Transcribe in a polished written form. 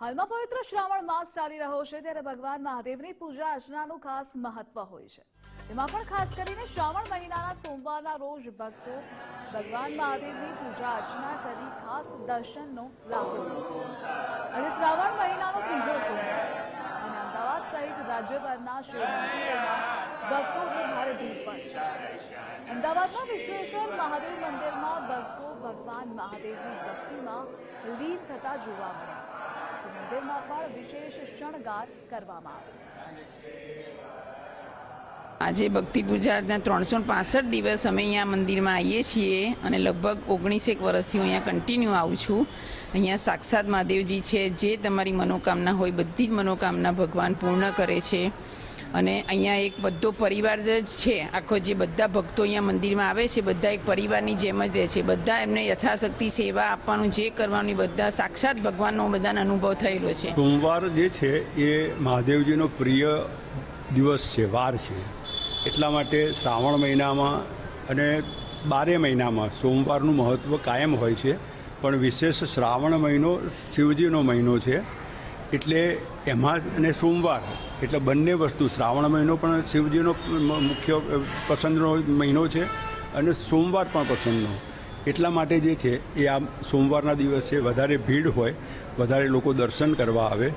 હાલમાં પવિત્ર શ્રાવણ માસ ચાલી રહ્યો છે ત્યારે ભગવાન મહાદેવની પૂજા અર્ચનાનું ખાસ મહત્વ હોય છે। તેમાં પણ ખાસ કરીને શ્રાવણ મહિનાના સોમવારના રોજ ભક્તો ભગવાન મહાદેવની પૂજા અર્ચના કરી ખાસ દર્શનનો લાભ લે છે। આજે શ્રાવણ મહિનાનો ત્રીજો સોમવાર છે અને અમદાવાદ સહિત રાજ્યભરના શિવ મંદિરોમાં ભક્તોની ભારે ભીડ પણ છે। અમદાવાદના વિશ્વેશ્વર મહાદેવ મંદિરમાં ભક્તો ભગવાન મહાદેવની ભક્તિમાં લીન થતા જોવા મળ્યા। મંદિરમાં પણ વિશેષ શણગાર કરવામાં આવ્યો। આજે ભક્તિ પૂજાના 365 દિવસ અમે અહીંયા મંદિરમાં આવીએ છીએ અને લગભગ 19 વર્ષથી હું અહીંયા કન્ટિન્યુ આવું છું। અહીંયા સાક્ષાત મહાદેવજી છે, જે તમારી મનોકામના હોય બધી જ મનોકામના ભગવાન પૂર્ણ કરે છે। અને અહીંયા એક બધો પરિવાર જ છે, આખો જે બધા ભક્તો અહીંયા મંદિરમાં આવે છે બધા એક પરિવારની જેમ જ રહે છે। બધા એમને યથાશક્તિ સેવા આપવાનું જે કરવાનું બધા સાક્ષાત ભગવાનનો બધાનો અનુભવ થયેલો છે। સોમવાર જે છે એ મહાદેવજીનો પ્રિય દિવસ છે, વાર છે। એટલા માટે શ્રાવણ મહિનામાં અને 12 મહિનામાં સોમવારનું મહત્ત્વ કાયમ હોય છે, પણ વિશેષ શ્રાવણ મહિનો શિવજીનો મહિનો છે એટલે એમાં અને સોમવાર એટલે બંને વસ્તુ, શ્રાવણ મહિનો પણ શિવજીનો મુખ્ય પસંદનો મહિનો છે અને સોમવાર પણ પસંદનો। એટલા માટે જે છે એ આ સોમવારના દિવસે વધારે ભીડ હોય, વધારે લોકો દર્શન કરવા આવે।